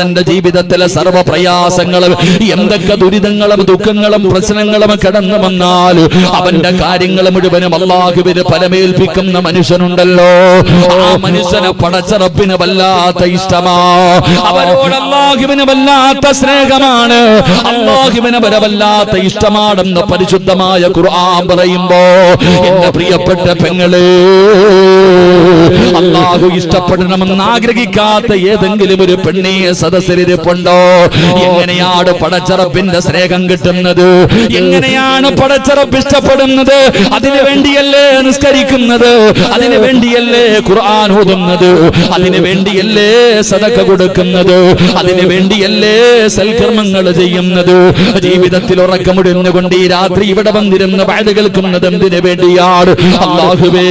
തന്റെ ജീവിതത്തിലെ സർവ്വ പ്രയാസങ്ങളും എന്തൊക്കെ ദുരിതങ്ങളും ദുഃഖങ്ങളും പ്രശ്നങ്ങളും കടന്നു വന്നാൽ അവന്റെ കാര്യങ്ങൾ മുഴുവനും അല്ലാഹുവിന് ഫലമേൽപ്പിക്കുന്ന മനുഷ്യനുണ്ടല്ലോ, ആ മനുഷ്യനെ പടച്ച റബ്ബിന് വല്ലാത്ത ഇഷ്ടമാ, അവരോട് അല്ലാഹുവിന് വല്ലാത്ത സ്നേഹമാണ്, അല്ലാഹുവിന് വല്ലാത്ത ഇഷ്ടമാണെന്ന് പരിശുദ്ധമായ ഖുർആൻ പറയുമ്പോ എന്റെ പ്രിയപ്പെട്ട പെങ്ങളെ, അല്ലാഹു ഇഷ്ടപ്പെടണമെന്ന് ആഗ്രഹിക്കാത്ത ഏതെങ്കിലും ഒരു പെണ്ണിയെ സദസ്സിലിരിപ്പുണ്ടോ? എങ്ങനെയാണ് പടച്ചറപ്പിന്റെ സ്നേഹം കിട്ടുന്നത്? എങ്ങനെയാണ് പടച്ചറപ്പ് ഇഷ്ടപ്പെടുന്നത്? അതിനു വേണ്ടിയല്ലേ നിസ്കരിക്കുന്നത്, അതിനു വേണ്ടിയല്ലേ ഖുർആൻ ഓതുന്നത്, അതിനു വേണ്ടിയല്ലേ സദഖ കൊടുക്കുന്നത്, അതിനു വേണ്ടിയല്ലേ സൽക്കർമ്മങ്ങൾ ചെയ്യുന്നത്? ജീവിതത്തിൽ ഉറക്കമുടിഞ്ഞുകൊണ്ട് ഈ രാത്രി ഇവിടെ വന്നിരുന്ന് വഅദ് കേൾക്കുന്നത് എന്തിനു വേണ്ടിയാണ്? അല്ലാഹുവേ,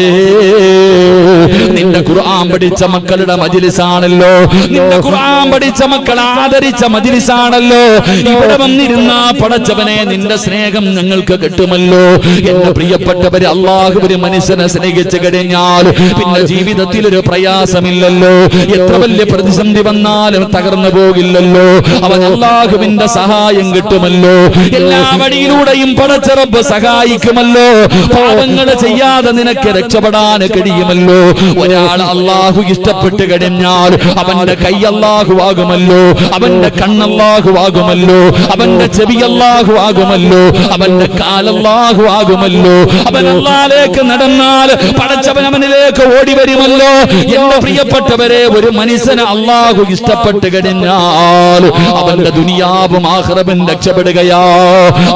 നിന്റെ ഖുർആൻ പഠിച്ച മക്കളുടെ മജ്ലിസാണല്ലോ, നിന്റെ ഖുർആൻ പഠിച്ച മക്കൾ ആദരിച്ച മജ്ലിസാണല്ലോ, ഇവിടെ വന്നിരുന്ന പടച്ചവനെ നിന്റെ സ്നേഹം ഞങ്ങൾക്ക് കിട്ടുമല്ലോ. എന്റെ പ്രിയപ്പെട്ടവര്, അല്ലാഹു ഒരു മനുഷ്യനെ സ്നേഹിച്ചു കഴിഞ്ഞാൽ പിന്നെ ജീവിതത്തിൽ ഒരു പ്രയാസമില്ലല്ലോ, എത്ര വലിയ പ്രതിസന്ധി വന്നാലും തകർന്നു പോകില്ലല്ലോ, അവൻ അല്ലാഹുവിന്റെ സഹായം കിട്ടുമല്ലോ, എല്ലാ വഴിയിലൂടെയും പടച്ച റബ്ബ് സഹായിക്കുമല്ലോ, പാപങ്ങൾ ചെയ്യാതെ നിനക്ക് രക്ഷപ്പെടാൻ കഴിയുമല്ലോ. ഒരാൾ അല്ലാഹു ഇഷ്ടപ്പെട്ട് കഴിഞ്ഞാൽ അവന്റെ കൈ അല്ലാഹു ആകുമല്ലോ, അവന്റെ കണ്ണല്ലാഹു ആകുമല്ലോ, അവന്റെ ചെവി അല്ലാഹു ആകുമല്ലോ, അവന്റെ കാലല്ലാഹു ആകുമല്ലോ, അവൻ അല്ലാഹുവിലേക്ക് നടന്നാൽ പടച്ചവൻ അവനിലേക്ക് ഓടി വരുമല്ലോ. എന്റെ പ്രിയപ്പെട്ടവരെ, ഒരു മനുഷ്യനെ അല്ലാഹു ഇഷ്ടപ്പെട്ട് കഴിഞ്ഞാൽ അവന്റെ ദുനിയാവും ആഖിറവും രക്ഷപ്പെടുകയാ.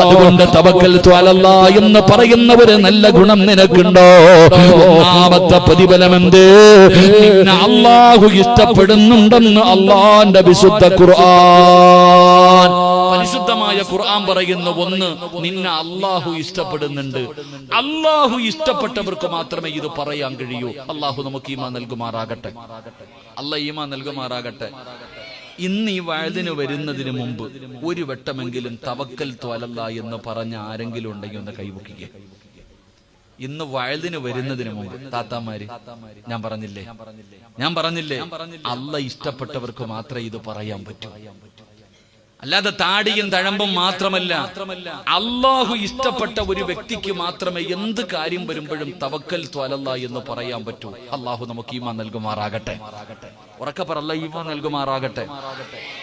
അതുകൊണ്ട് തവക്കൽതു അലല്ലാഹ് എന്ന് പറയുന്ന ഒരു നല്ല ഗുണം നിനക്കുണ്ടോ? ഒന്നാമത്തെ പ്രതിഫലമെന്ത്? നിന്നെ അല്ലാഹു ഇഷ്ടപ്പെടുന്നുണ്ടെന്ന് അല്ലാഹുവിന്റെ വിശുദ്ധ ഖുർആൻ, പരിശുദ്ധമായ ഖുർആൻ പറയുന്ന ഒന്ന്, നിന്നെ അല്ലാഹു ഇഷ്ടപ്പെടുന്നുണ്ട്. അല്ലാഹു ഇഷ്ടപ്പെട്ടവർക്ക് മാത്രമേ ഇത് പറയാൻ കഴിയൂ. അല്ലാഹു നമുക്ക് ഈമാൻ നൽകുമാറാകട്ടെ, അല്ലാഹ് ഈമാൻ നൽകുമാറാകട്ടെ. ഇന്ന് ഈ വഅദിന് വരുന്നതിന് മുമ്പ് ഒരു വട്ടമെങ്കിലും തവക്കൽതു അലല്ലാഹ് എന്ന് പറഞ്ഞ ആരെങ്കിലും ഉണ്ടെങ്കിൽ ഒന്ന് കൈവക്കുക. ഇന്ന് വഅദിന് വരുന്നതിന് മുമ്പ് താത്താമാര്, ഞാൻ പറഞ്ഞില്ലേ അല്ലാഹ് ഇഷ്ടപ്പെട്ടവർക്ക് മാത്രമേ ഇത് പറയാൻ പറ്റൂ. അല്ലാതെ താടിയും തഴമ്പും മാത്രമല്ല, അല്ലാഹു ഇഷ്ടപ്പെട്ട ഒരു വ്യക്തിക്ക് മാത്രമേ എന്ത് കാര്യം വരുമ്പോഴും തവക്കൽതു അലല്ലാഹ് എന്ന് പറയാൻ പറ്റൂ. അല്ലാഹു നമുക്ക് ഈമാൻ നൽകുമാറാകട്ടെ. ഉറക്കെ പറ, അല്ലാഹു ഈമാൻ നൽകുമാറാകട്ടെ.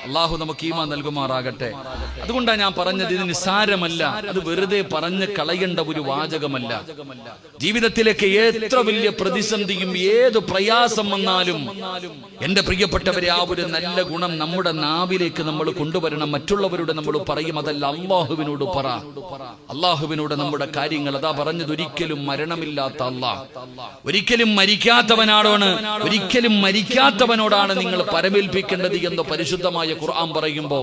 അല്ലാഹു നമുക്ക് ഈമാൻ നൽകുമാറാകട്ടെ. അതുകൊണ്ടാണ് ഞാൻ പറഞ്ഞത്, ഇത് നിസ്സാരമല്ല, അത് വെറുതെ പറഞ്ഞ് കളയേണ്ട ഒരു വാചകമല്ല. ജീവിതത്തിലേക്ക് എത്ര വലിയ പ്രതിസന്ധിയും ഏത് പ്രയാസം വന്നാലും എന്റെ പ്രിയപ്പെട്ടവരെ, ആ ഒരു നല്ല ഗുണം നമ്മുടെ നാവിലേക്ക് നമ്മൾ കൊണ്ടുവരണം. മറ്റുള്ളവരോട് നമ്മൾ പറയും, അതല്ല അല്ലാഹുവിനോട് പറ. അല്ലാഹുവിനോട് നമ്മുടെ കാര്യങ്ങൾ, അതാ പറഞ്ഞത്, ഒരിക്കലും മരണമില്ലാത്ത അല്ലാഹ്, ഒരിക്കലും മരിക്കാത്തവനോടാണ് നിങ്ങൾ പരമേൽപ്പിക്കേണ്ടത് എന്ന് പരിശുദ്ധമായ ഖുർആൻ പറയുമ്പോ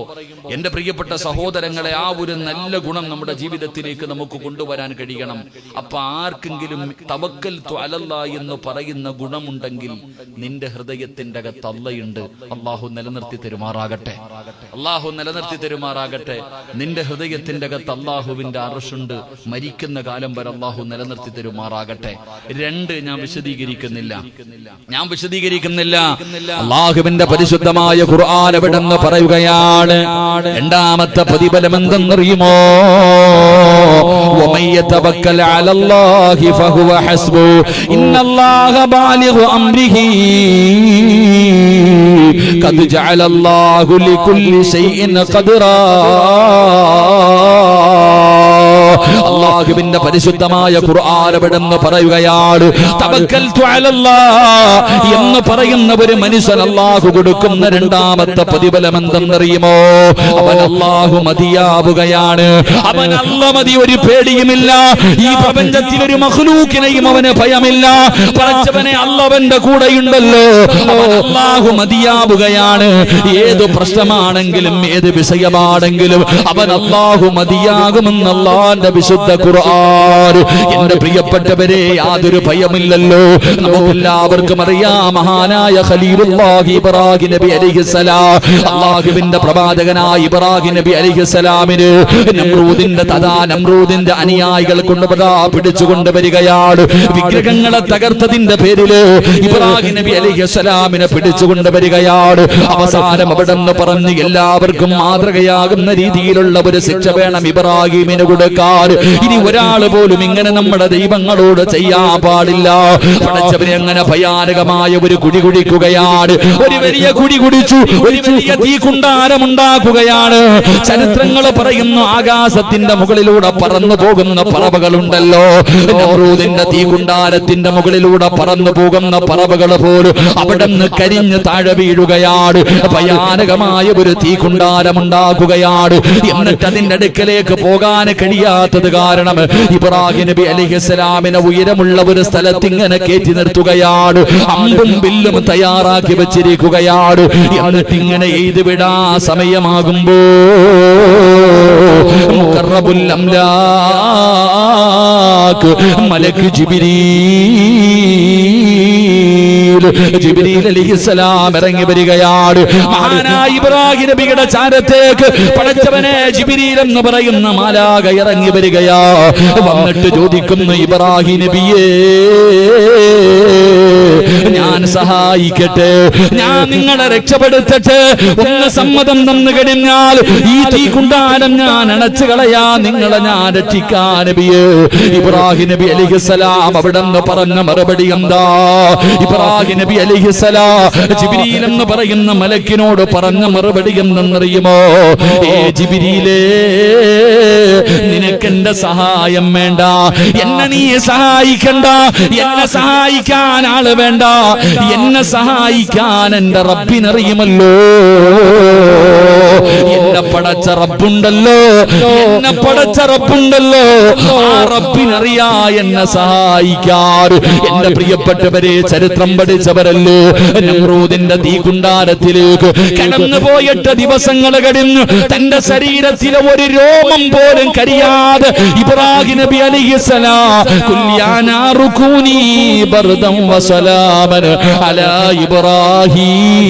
എന്റെ പ്രിയപ്പെട്ട സഹോദരങ്ങളെ, ആ ഒരു നല്ല ഗുണം നമ്മുടെ ജീവിതത്തിലേക്ക് നമുക്ക് കൊണ്ടുവരാൻ കഴിയണം. അപ്പൊ ആർക്കെങ്കിലും തവക്കൽതു അലല്ലാഹ് എന്ന് പറയുന്ന ഗുണമുണ്ടെങ്കിൽ നിന്റെ ഹൃദയത്തിന്റെ അകത്ത് അല്ലാഹുണ്ട്. അല്ലാഹു നിലനിർത്തി തരുമാറാകട്ടെ, അല്ലാഹു നിലനിർത്തി തരുമാറാകട്ടെ. നിന്റെ ഹൃദയത്തിന്റെ അകത്ത് അല്ലാഹുവിന്റെ അർശുണ്ട്. മരിക്കുന്ന കാലം വരെ അല്ലാഹു നിലനിർത്തി തരുമാറാകട്ടെ. രണ്ട്, ഞാൻ വിശദീകരിക്കുന്നില്ല. അല്ലാഹുവിന്റെ പരിശുദ്ധമായ ഖുർആൻ എവിടെന്ന് പറയുകയാണ്. രണ്ടാമത്തെ പ്രതിഫലം എന്തെന്നറിയുമോ? വമൻ യതവക്കൽ അലല്ലാഹി ഫഹുവ ഹസ്ബു ഇന്നല്ലാഹ ബാലിഗു അംരിഹി ഖദ് ജഅലല്ലാഹു ലികുല്ലി ശൈഇൻ ഖദറാ. അല്ലാഹുവിന്റെ പരിശുദ്ധമായ ഖുർആൻ എവിടെന്ന് പറയുകയാണ്, തവക്കൽതു അലല്ലാഹ് എന്ന് പറയുന്ന ഒരു മനുഷ്യൻ അല്ലാഹു കൊടുക്കുന്ന രണ്ടാമത്തെ പ്രതിഫലം എന്തെന്നറിയുമോ? അവൻ അല്ലാഹു മതിയാവുകയാണ്. അവൻ അല്ലാഹ് മതി, ഒരു പേടിയുമില്ല. ഈ പ്രപഞ്ചത്തിൽ ഒരു മഖ്ലൂക്കിനെയും അവന് ഭയമില്ല. പടച്ചവനെ, അല്ലാഹുവിന്റെ കൂടെയുണ്ടല്ലോ. അവൻ അല്ലാഹു മതിയാവുകയാണ്. ഏത് പ്രശ്നമാണെങ്കിലും ഏത് വിഷയമാണെങ്കിലും അവൻ അല്ലാഹു മതിയാകുമെന്ന് അല്ലാഹുവിന്റെ വിശുദ്ധ അവതരിച്ച ഖുർആൻ. എന്റെ പ്രിയപ്പെട്ടവരെ, യാതൊരു ഭയമില്ലല്ലോ. നമുക്കെല്ലാവർക്കും അറിയാം, മഹാനായ ഖലീലുല്ലാഹി ഇബ്രാഹിം നബി അലൈഹിസ്സലാം, അല്ലാഹുവിന്റെ പ്രവാചകനായ ഇബ്രാഹിം നബി അലൈഹിസ്സലാമിന് നമ്രൂദിന്റെ അനുയായികൾ കൊണ്ടുവരാ പിടിച്ചുകൊണ്ട് വരികയാണ്. വിഗ്രഹങ്ങളെ തകർത്തതിന്റെ പേരില് ഇബ്രാഹിം നബി അലൈഹിസ്സലാമിനെ പിടിച്ചുകൊണ്ട് വരികയാണ്. അവസാനം അവിടെ നിന്ന് പറഞ്ഞ് എല്ലാവർക്കും മാതൃകയാകുന്ന രീതിയിലുള്ള ഒരു ശിക്ഷ വേണം ഇബ്രാഹിമിന് കൊടുക്കാൻ. ഇനി ഒരാൾ പോലും ഇങ്ങനെ നമ്മുടെ ദൈവങ്ങളോട് ചെയ്യാൻ പാടില്ല. പടച്ചവനെ അങ്ങനെ ഭയാനകമായ ഒരു കുടി കുടിക്കുകയാണ്. ഒരു വലിയ കുടി കുടിച്ചു, ഒരു വലിയ തീക്കുണ്ടാരം ഉണ്ടാക്കുകയാണ്. ചരിത്രങ്ങൾ പറയുന്നു, ആകാശത്തിന്റെ മുകളിലൂടെ പറന്നു പോകുന്ന പറവകളുണ്ടല്ലോ, നമ്രൂദിന്റെ തീകുണ്ടാരത്തിന്റെ മുകളിലൂടെ പറന്നു പോകുന്ന പറവകൾ പോലും അവിടെ നിന്ന് കരിഞ്ഞ് താഴെ വീഴുകയാണ്. ഭയാനകമായ ഒരു തീകുണ്ടാരം ഉണ്ടാക്കുകയാണ്. എന്നിട്ട് അതിന്റെ അടുക്കലേക്ക് പോകാൻ കഴിയാത്തത് കാരണം ഇബ്രാഹിം നബി അലൈഹിസ്സലാമിനെ ഉയരമുള്ള ഒരു സ്ഥലത്ത് ഇങ്ങനെ കയറ്റി നിർത്തുകയാണ്. അമ്പും ബില്ലും തയ്യാറാക്കി വെച്ചിരിക്കുകയാണ്. എന്നിട്ട് ഇങ്ങനെ എഴുതി വിടാ സമയമാകുമ്പോ മുഖറബുൽ അംലാക്ക് മലക്ക് ജിബ്രീൽ അലൈഹിസ്സലാം ഇറങ്ങി വരികയാണ്. മഹാനായ ഇബ്രാഹിം നബിയുടെ ചാരത്തേക്ക് പടച്ചവനെ ജിബ്രീൽ എന്ന് പറയുന്ന മാലാഖ ഇറങ്ങി വരികയാ. വന്നിട്ട് ചോദിക്കുന്നു, ഇബ്രാഹിം നബിയേ, ഞാൻ സഹായിക്കട്ടെ, ഞാൻ നിങ്ങളെ രക്ഷപ്പെടുത്തട്ടെ. ഒന്ന് സമ്മതം തന്നു കഴിഞ്ഞാൽ ഈ തീക്കുണ്ടാരം ഞാൻ അണച്ചു കളയാ, നിങ്ങളെ ഞാൻ രക്ഷിക്കാൻ നബിയേ. ഇബ്രാഹിം നബി അലൈഹിസ്സലാം അവിടെ നിന്ന് പറഞ്ഞ മറുപടി എന്താ? ഇബ്രാഹിം നബി അലൈഹിസ്സലാം ജിബ്രീൽ എന്ന് പറയുന്ന മലക്കിനോട് പറഞ്ഞ മറുപടി എന്തെന്നറിയുമോ? ഏ ജിബ്രീലേ, നിനക്കെന്റെ സഹായം വേണ്ട, എന്നെ നീ സഹായിക്കണ്ട, എന്നെ സഹായിക്കാൻ ആള് വേണ്ട, എന്നെ സഹായിക്കാൻ എന്റെ റബ്ബിനറിയുമല്ലോ. എന്നെ പടച്ച റബ്ബുണ്ടല്ലോ, എന്നെ പടച്ച റബ്ബുണ്ടല്ലോ, ആ റബ്ബിനറിയാ എന്നെ സഹായിക്കാറ്. എന്റെ പ്രിയപ്പെട്ടവരെ, ചരിത്രം പഠിച്ചവരല്ലോ, നമ്രൂദിന്റെ തീകുണ്ടാരത്തിലേക്ക് കടന്നു പോയിട്ട് ദിവസങ്ങൾ കഴിഞ്ഞു. തന്റെ ശരീരത്തിലെ ഒരു രോമം പോലും കരിയാതെ ഇബ്രാഹിം നബി അലൈഹിസ്സലാം കുല്യാനാറുകൂനി ബർദം വസലാമൻ അലാ ഇബ്രാഹിം